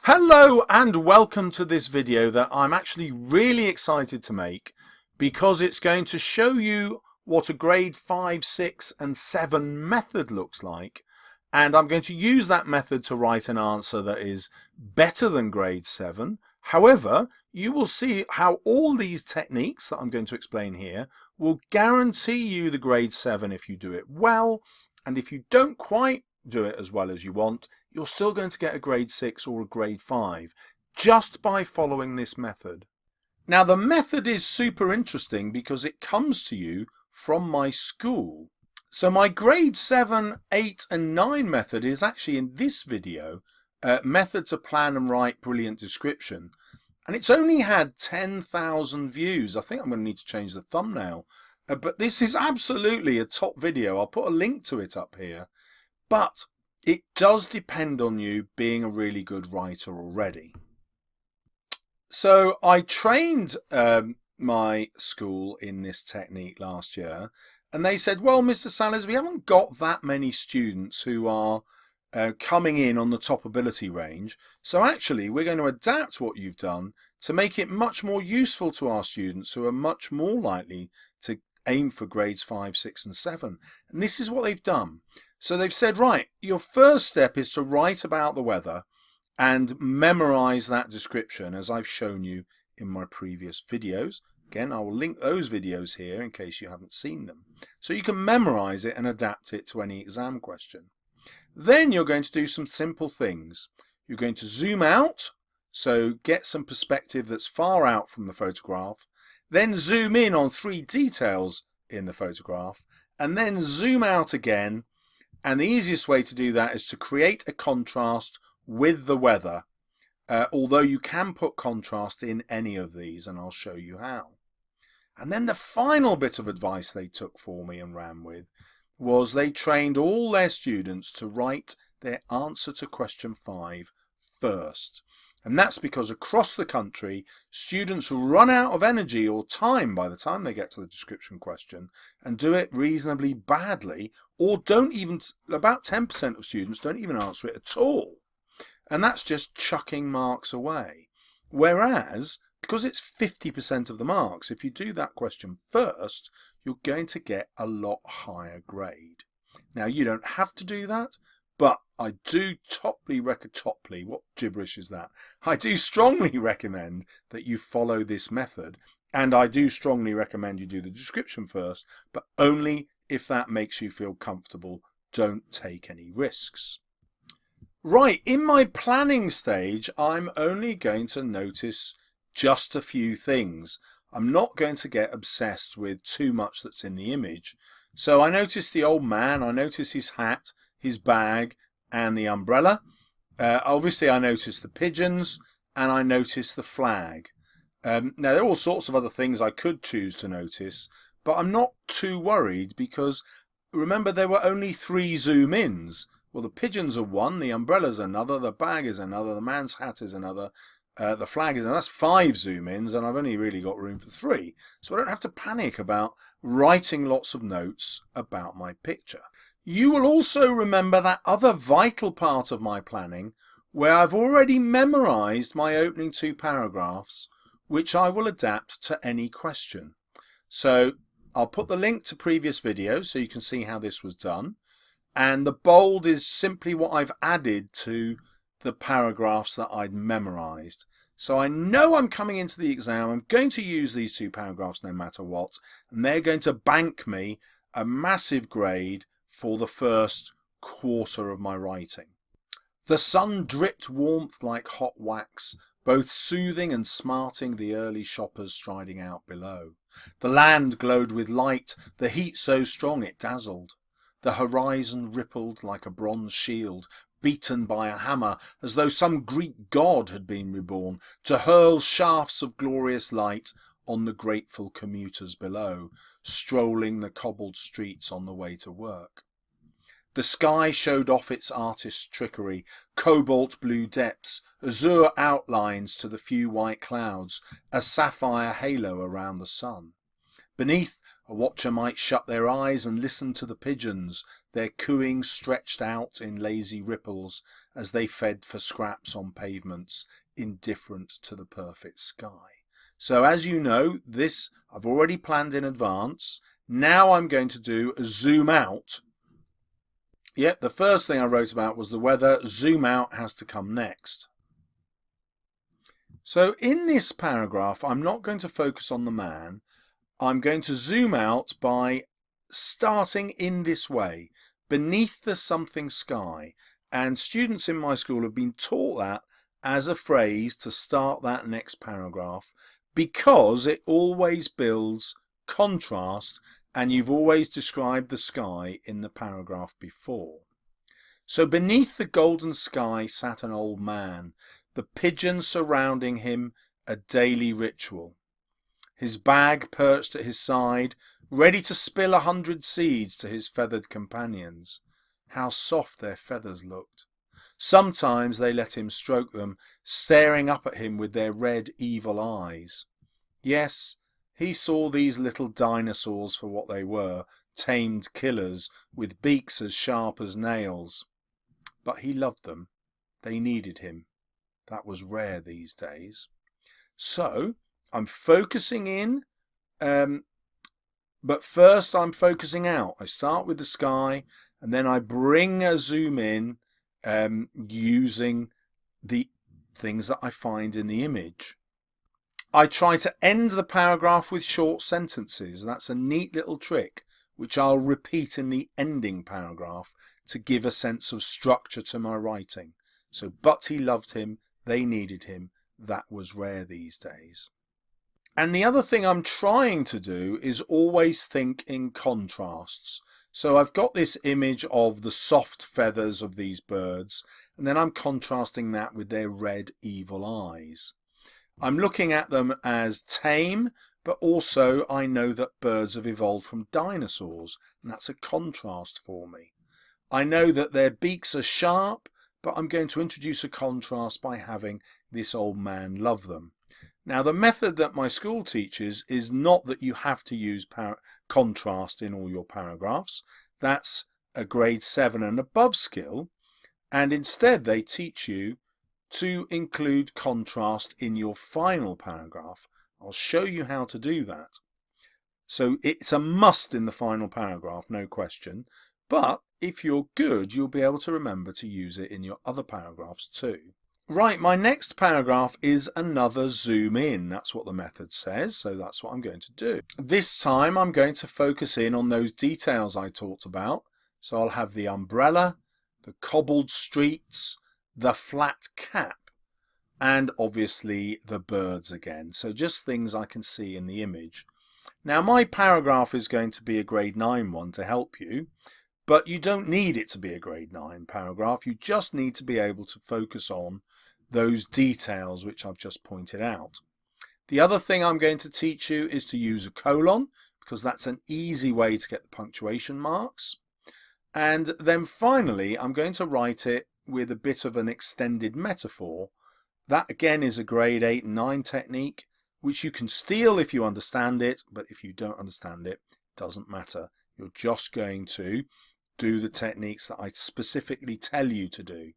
Hello and welcome to this video that I'm actually really excited to make because it's going to show you what a grade 5, 6 and 7 method looks like, and I'm going to use that method to write an answer that is better than grade 7. However, you will see how all these techniques that I'm going to explain here will guarantee you the grade 7 if you do it well, and if you don't quite do it as well as you want, you're still going to get a grade 6 or a grade 5 just by following this method. Now the method is super interesting because it comes to you from my school. So my grade 7, 8 and 9 method is actually in this video, method to plan and write brilliant description. And it's only had 10,000 views. I think I'm going to need to change the thumbnail. But this is absolutely a top video. I'll put a link to it up here. But it does depend on you being a really good writer already. So I trained my school in this technique last year, and they said, well, Mr. Salles, we haven't got that many students who are coming in on the top ability range. So actually, we're going to adapt what you've done to make it much more useful to our students who are much more likely to aim for grades 5, 6 and 7. And this is what they've done. So they've said, right, your first step is to write about the weather and memorize that description as I've shown you in my previous videos. Again, I will link those videos here in case you haven't seen them. So you can memorize it and adapt it to any exam question. Then you're going to do some simple things. You're going to zoom out, so get some perspective that's far out from the photograph. Then zoom in on 3 details in the photograph, and then zoom out again. And the easiest way to do that is to create a contrast with the weather, although you can put contrast in any of these, and I'll show you how. And then the final bit of advice they took for me and ran with was they trained all their students to write their answer to question 5 first. And that's because across the country, students run out of energy or time by the time they get to the description question and do it reasonably badly, or don't even, about 10% of students don't even answer it at all. And that's just chucking marks away. Whereas, because it's 50% of the marks, if you do that question first, you're going to get a lot higher grade. Now, you don't have to do that, but I do what gibberish is that? I do strongly recommend that you follow this method, and I do strongly recommend you do the description first, but only if that makes you feel comfortable. Don't take any risks. Right, in my planning stage, I'm only going to notice just a few things. I'm not going to get obsessed with too much that's in the image. So I noticed the old man, I noticed his hat, his bag and the umbrella. Obviously I noticed the pigeons and I noticed the flag. Now there are all sorts of other things I could choose to notice, but I'm not too worried because remember there were only 3 zoom ins. Well, the pigeons are one, the umbrella's another, the bag is another, the man's hat is another, the flag is another. That's 5 zoom ins and I've only really got room for 3. So I don't have to panic about writing lots of notes about my picture. You will also remember that other vital part of my planning where I've already memorized my opening 2 paragraphs, which I will adapt to any question. So I'll put the link to previous videos so you can see how this was done. And the bold is simply what I've added to the paragraphs that I'd memorized. So I know I'm coming into the exam, I'm going to use these 2 paragraphs no matter what, and they're going to bank me a massive grade for the first quarter of my writing. The sun dripped warmth like hot wax, both soothing and smarting the early shoppers striding out below. The land glowed with light, the heat so strong it dazzled. The horizon rippled like a bronze shield, beaten by a hammer, as though some Greek god had been reborn, to hurl shafts of glorious light on the grateful commuters below, strolling the cobbled streets on the way to work. The sky showed off its artist's trickery, cobalt blue depths, azure outlines to the few white clouds, a sapphire halo around the sun. Beneath, A watcher might shut their eyes and listen to the pigeons, their cooing stretched out in lazy ripples as they fed for scraps on pavements, indifferent to the perfect sky. So as you know, this I've already planned in advance. Now I'm going to do a zoom out. Yep, the first thing I wrote about was the weather. Zoom out has to come next. So in this paragraph, I'm not going to focus on the man. I'm going to zoom out by starting in this way, beneath the something sky. And students in my school have been taught that as a phrase to start that next paragraph because it always builds contrast and you've always described the sky in the paragraph before. So beneath the golden sky sat an old man, the pigeons surrounding him a daily ritual. His bag perched at his side, ready to spill 100 seeds to his feathered companions. How soft their feathers looked. Sometimes they let him stroke them, staring up at him with their red, evil eyes. Yes, he saw these little dinosaurs for what they were, tamed killers with beaks as sharp as nails. But he loved them. They needed him. That was rare these days. So I'm focusing in, but first I'm focusing out. I start with the sky and then I bring a zoom in using the things that I find in the image. I try to end the paragraph with short sentences. That's a neat little trick which I'll repeat in the ending paragraph to give a sense of structure to my writing. So, but he loved him, they needed him, that was rare these days. And the other thing I'm trying to do is always think in contrasts. So I've got this image of the soft feathers of these birds, and then I'm contrasting that with their red, evil eyes. I'm looking at them as tame, but also I know that birds have evolved from dinosaurs, and that's a contrast for me. I know that their beaks are sharp, but I'm going to introduce a contrast by having this old man love them. Now, the method that my school teaches is not that you have to use contrast in all your paragraphs. That's a grade 7 and above skill, and instead they teach you to include contrast in your final paragraph. I'll show you how to do that. So it's a must in the final paragraph, no question, but if you're good, you'll be able to remember to use it in your other paragraphs too. Right, my next paragraph is another zoom in. That's what the method says, so that's what I'm going to do. This time I'm going to focus in on those details I talked about. So I'll have the umbrella, the cobbled streets, the flat cap, and obviously the birds again. So just things I can see in the image. Now my paragraph is going to be a grade 9 one to help you, but you don't need it to be a grade 9 paragraph. You just need to be able to focus on those details which I've just pointed out. The other thing I'm going to teach you is to use a colon, because that's an easy way to get the punctuation marks. And then finally I'm going to write it with a bit of an extended metaphor. That again is a grade 8 and 9 technique which you can steal if you understand it, but if you don't understand it, it doesn't matter. You're just going to do the techniques that I specifically tell you to do.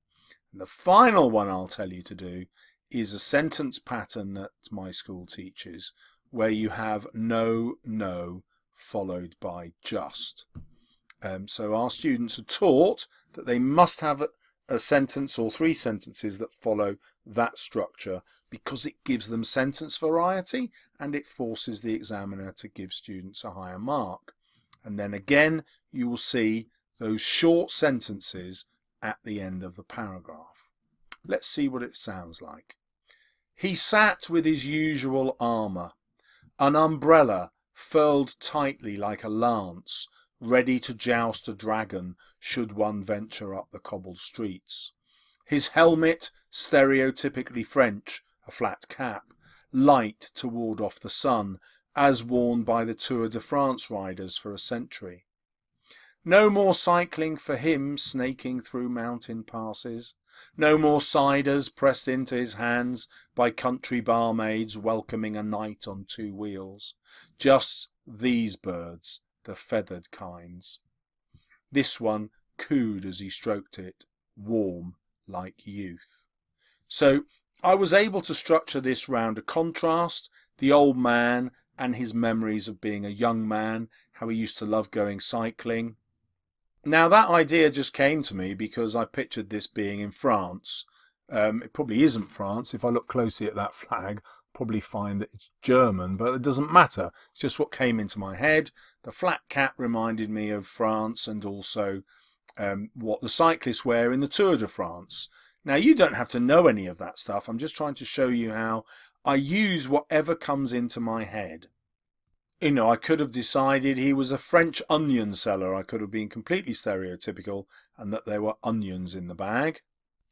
And the final one I'll tell you to do is a sentence pattern that my school teaches, where you have no followed by just. So our students are taught that they must have a sentence or 3 sentences that follow that structure, because it gives them sentence variety and it forces the examiner to give students a higher mark. And then again you will see those short sentences at the end of the paragraph. Let's see what it sounds like. He sat with his usual armour, an umbrella furled tightly like a lance, ready to joust a dragon should one venture up the cobbled streets. His helmet, stereotypically French, a flat cap, light to ward off the sun, as worn by the Tour de France riders for a century. No more cycling for him, snaking through mountain passes. No more ciders pressed into his hands by country barmaids welcoming a knight on 2 wheels. Just these birds, the feathered kinds. This one cooed as he stroked it, warm like youth. So I was able to structure this round a contrast, the old man and his memories of being a young man, how he used to love going cycling. Now that idea just came to me because I pictured this being in France. It probably isn't France. If I look closely at that flag, I'll probably find that it's German, but it doesn't matter. It's just what came into my head. The flat cap reminded me of France, and also what the cyclists wear in the Tour de France. Now, you don't have to know any of that stuff. I'm just trying to show you how I use whatever comes into my head. You know, I could have decided he was a French onion seller. I could have been completely stereotypical and that there were onions in the bag.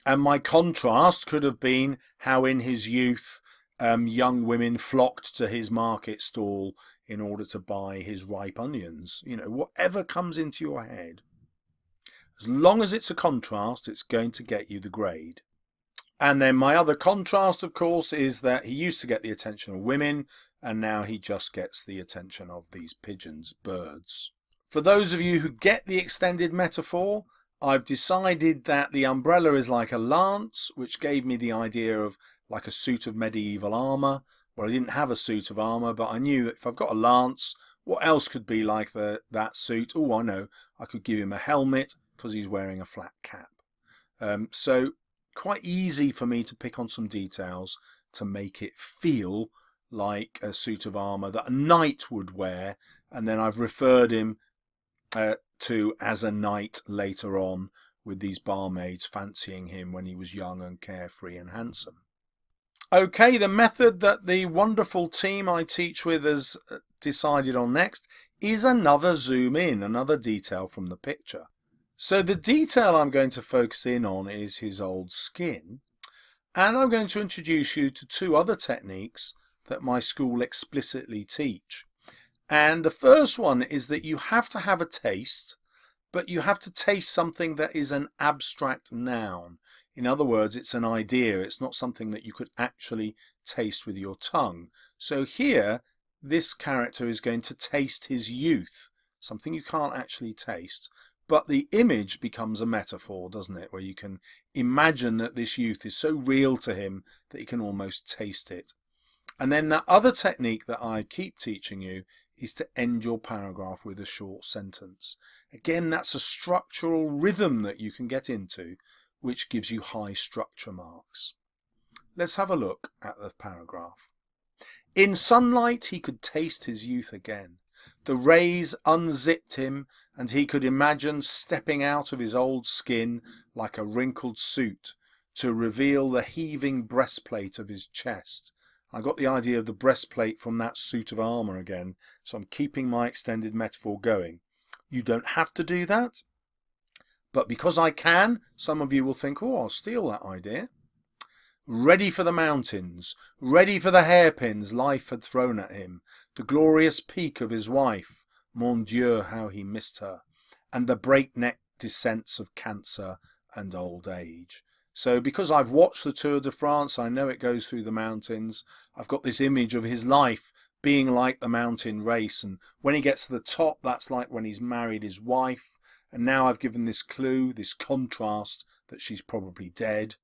And my contrast could have been how in his youth young women flocked to his market stall in order to buy his ripe onions. You know, whatever comes into your head. As long as it's a contrast, it's going to get you the grade. And then my other contrast, of course, is that he used to get the attention of women, and now he just gets the attention of these pigeons, birds. For those of you who get the extended metaphor, I've decided that the umbrella is like a lance, which gave me the idea of like a suit of medieval armour. Well, I didn't have a suit of armour, but I knew that if I've got a lance, what else could be like that suit? Oh, I know, I could give him a helmet because he's wearing a flat cap. So quite easy for me to pick on some details to make it feel like a suit of armour that a knight would wear, and then I've referred him to as a knight later on, with these barmaids fancying him when he was young and carefree and handsome. Okay, the method that the wonderful team I teach with has decided on next is another zoom in, another detail from the picture. So the detail I'm going to focus in on is his old skin, and I'm going to introduce you to 2 other techniques that my school explicitly teach. And the first one is that you have to have a taste, but you have to taste something that is an abstract noun. In other words, it's an idea. It's not something that you could actually taste with your tongue. So here, this character is going to taste his youth, something you can't actually taste. But the image becomes a metaphor, doesn't it? Where you can imagine that this youth is so real to him that he can almost taste it. And then the other technique that I keep teaching you is to end your paragraph with a short sentence. Again, that's a structural rhythm that you can get into, which gives you high structure marks. Let's have a look at the paragraph. In sunlight, he could taste his youth again. The rays unzipped him, and he could imagine stepping out of his old skin like a wrinkled suit to reveal the heaving breastplate of his chest. I got the idea of the breastplate from that suit of armour again, so I'm keeping my extended metaphor going. You don't have to do that, but because I can, some of you will think, oh, I'll steal that idea. Ready for the mountains, ready for the hairpins life had thrown at him, the glorious peak of his wife, mon Dieu, how he missed her, and the breakneck descents of cancer and old age. So because I've watched the Tour de France, I know it goes through the mountains. I've got this image of his life being like the mountain race, and when he gets to the top, that's like when he's married his wife. And now I've given this clue, this contrast, that she's probably dead.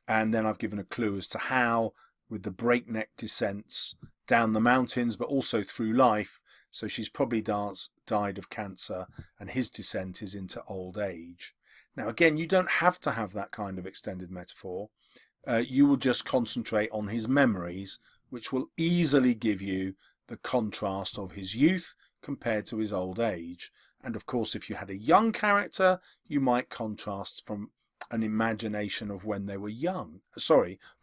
And then I've given a clue as to how, with the breakneck descents down the mountains, but also through life. So she's probably died of cancer, and his descent is into old age. Now, again, you don't have to have that kind of extended metaphor. You will just concentrate on his memories, which will easily give you the contrast of his youth compared to his old age. And of course, if you had a young character, you might contrast from an imagination of when they were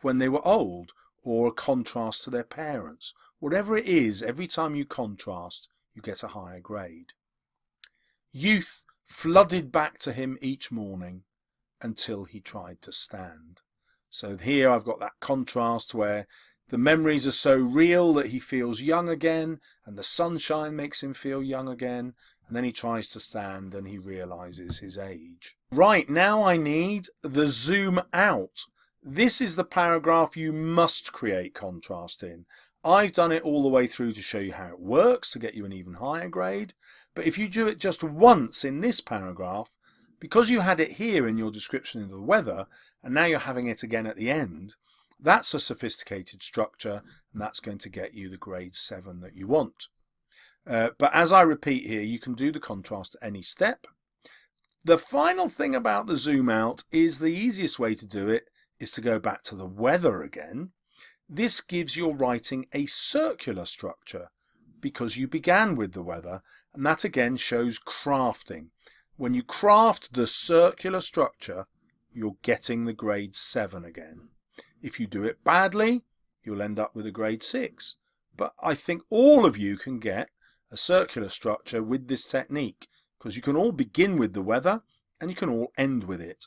when they were old, or a contrast to their parents. Whatever it is, every time you contrast, you get a higher grade. Youth flooded back to him each morning until he tried to stand. So here I've got that contrast where the memories are so real that he feels young again, and the sunshine makes him feel young again, and then he tries to stand and he realizes his age. Right, now I need the zoom out. This is the paragraph you must create contrast in. I've done it all the way through to show you how it works to get you an even higher grade. But if you do it just once in this paragraph, because you had it here in your description of the weather, and now you're having it again at the end, that's a sophisticated structure, and that's going to get you the grade 7 that you want. But as I repeat here, you can do the contrast at any step. The final thing about the zoom out is the easiest way to do it is to go back to the weather again. This gives your writing a circular structure because you began with the weather, and that again shows crafting. When you craft the circular structure, you're getting the grade 7 again. If you do it badly, you'll end up with a grade 6. But I think all of you can get a circular structure with this technique because you can all begin with the weather and you can all end with it.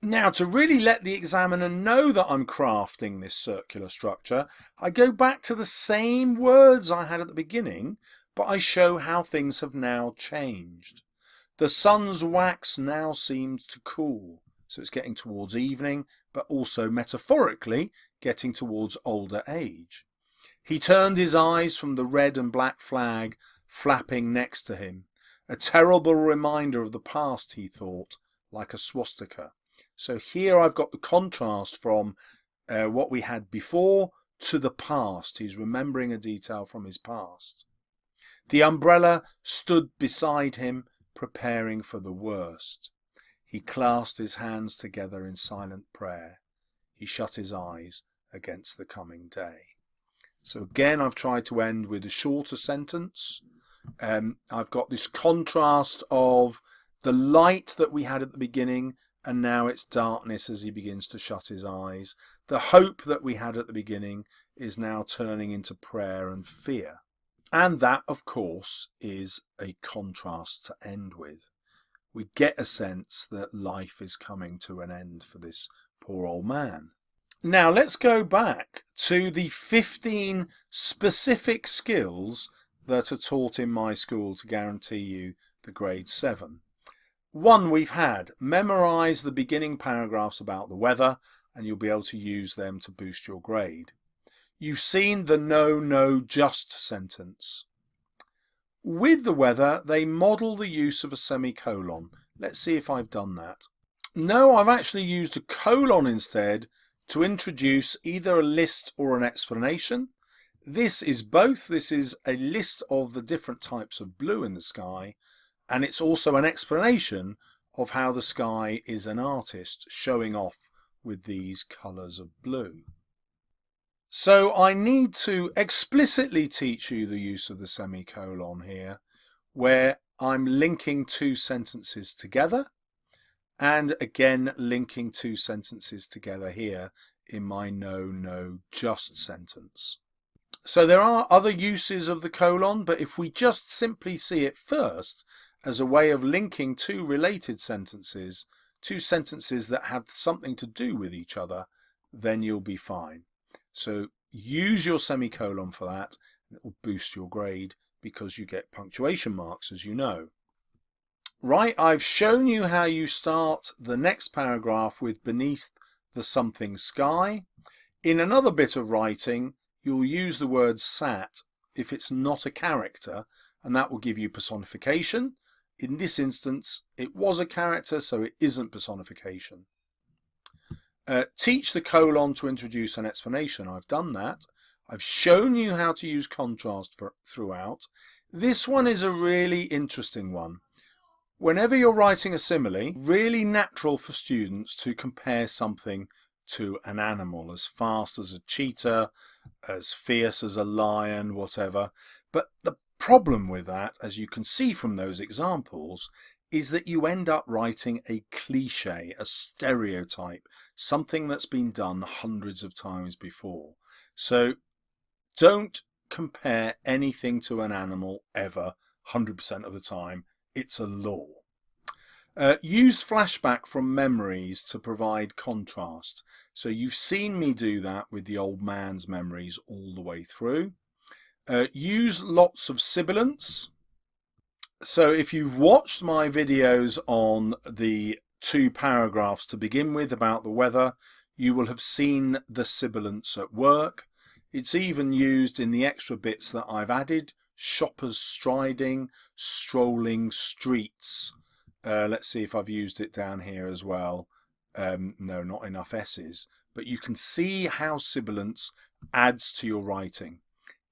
Now, to really let the examiner know that I'm crafting this circular structure, I go back to the same words I had at the beginning, but I show how things have now changed. The sun's wax now seemed to cool, so it's getting towards evening, but also metaphorically getting towards older age. He turned his eyes from the red and black flag flapping next to him, a terrible reminder of the past, he thought, like a swastika. So here I've got the contrast from what we had before to the past. He's remembering a detail from his past. The umbrella stood beside him, preparing for the worst. He clasped his hands together in silent prayer. He shut his eyes against the coming day. So again, I've tried to end with a shorter sentence. I've got this contrast of the light that we had at the beginning, and now it's darkness as he begins to shut his eyes. The hope that we had at the beginning is now turning into prayer and fear. And that, of course, is a contrast to end with. We get a sense that life is coming to an end for this poor old man. Now let's go back to the 15 specific skills that are taught in my school to guarantee you the grade 7. One we've had, memorise the beginning paragraphs about the weather and you'll be able to use them to boost your grade. You've seen the no, no, just sentence. With the weather, they model the use of a semicolon. Let's see if I've done that. No, I've actually used a colon instead to introduce either a list or an explanation. This is both. This is a list of the different types of blue in the sky, and it's also an explanation of how the sky is an artist showing off with these colours of blue. So I need to explicitly teach you the use of the semicolon here, where I'm linking two sentences together, and again linking two sentences together here in my no, no, just sentence. So there are other uses of the colon, but if we just simply see it first as a way of linking two related sentences, two sentences that have something to do with each other, then you'll be fine. So use your semicolon for that, and it will boost your grade because you get punctuation marks, as you know. Right, I've shown you how you start the next paragraph with beneath the something sky. In another bit of writing, you'll use the word sat if it's not a character, and that will give you personification. In this instance, it was a character, so it isn't personification. Teach the colon to introduce an explanation. I've done that. I've shown you how to use contrast throughout. This one is a really interesting one. Whenever you're writing a simile, really natural for students to compare something to an animal, as fast as a cheetah, as fierce as a lion, whatever. But the problem with that, as you can see from those examples, is that you end up writing a cliche, a stereotype, something that's been done hundreds of times before. So don't compare anything to an animal ever, 100% of the time. It's a law. Use flashback from memories to provide contrast. So you've seen me do that with the old man's memories all the way through. Use lots of sibilants. So if you've watched my videos on the 2 paragraphs to begin with about the weather, you will have seen the sibilants at work. It's even used in the extra bits that I've added: shoppers striding, strolling streets. Let's see if I've used it down here as well. No, not enough S's. But you can see how sibilants adds to your writing.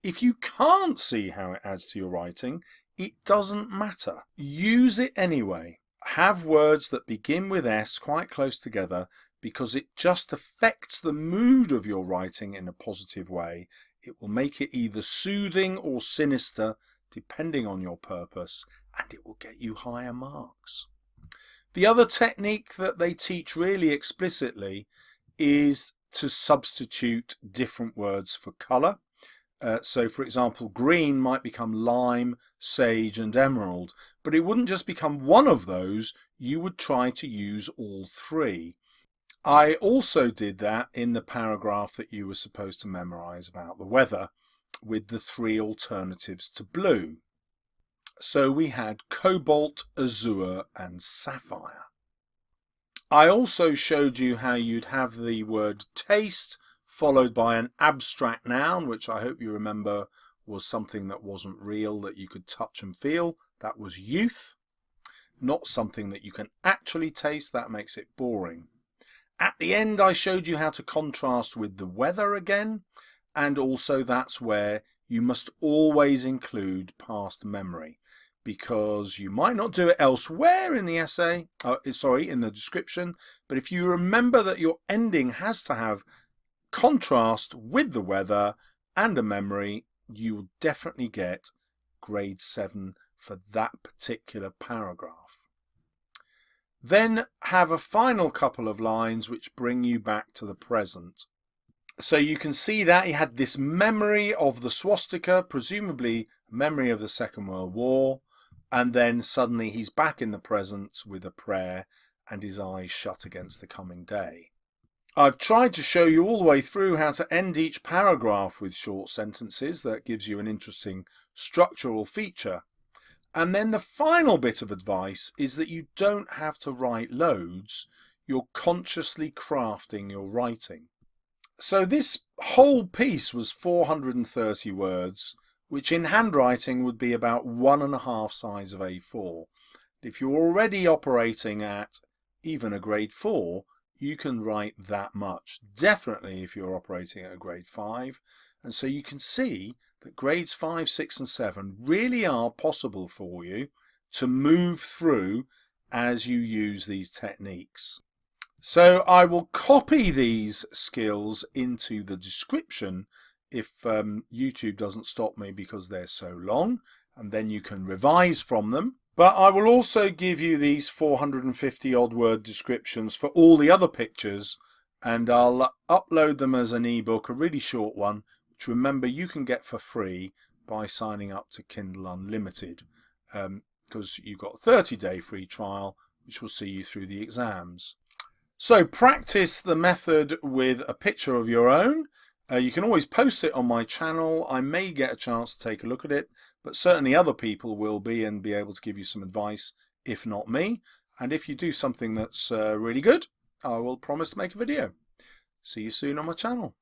If you can't see how it adds to your writing, it doesn't matter. Use it anyway. Have words that begin with S quite close together, because it just affects the mood of your writing in a positive way. It will make it either soothing or sinister, depending on your purpose, and it will get you higher marks. The other technique that they teach really explicitly is to substitute different words for colour. So for example, green might become lime, sage and emerald, but it wouldn't just become one of those. You would try to use all 3. I also did that in the paragraph that you were supposed to memorize about the weather, with the 3 alternatives to blue. So we had cobalt, azure and sapphire. I also showed you how you'd have the word taste followed by an abstract noun, which I hope you remember was something that wasn't real, that you could touch and feel. That was youth. Not something that you can actually taste. That makes it boring. At the end, I showed you how to contrast with the weather again, and also that's where you must always include past memory, because you might not do it elsewhere in the essay, in the description, but if you remember that your ending has to have contrast with the weather and a memory, you will definitely get grade 7 for that particular paragraph. Then have a final couple of lines which bring you back to the present. So you can see that he had this memory of the swastika, presumably memory of the Second World War, and then suddenly he's back in the present with a prayer and his eyes shut against the coming day. I've tried to show you all the way through how to end each paragraph with short sentences. That gives you an interesting structural feature. And then the final bit of advice is that you don't have to write loads. You're consciously crafting your writing. So this whole piece was 430 words, which in handwriting would be about 1.5 size of A4. If you're already operating at even a grade 4, you can write that much. Definitely if you're operating at a grade 5. And so you can see that grades 5, 6 and 7 really are possible for you to move through as you use these techniques. So I will copy these skills into the description if YouTube doesn't stop me because they're so long, and then you can revise from them. But I will also give you these 450 odd word descriptions for all the other pictures, and I'll upload them as an ebook, a really short one, which remember you can get for free by signing up to Kindle Unlimited, because you've got a 30-day free trial which will see you through the exams. So practice the method with a picture of your own. You can always post it on my channel. I may get a chance to take a look at it, but certainly other people will be and be able to give you some advice, if not me. And if you do something that's really good, I will promise to make a video. See you soon on my channel.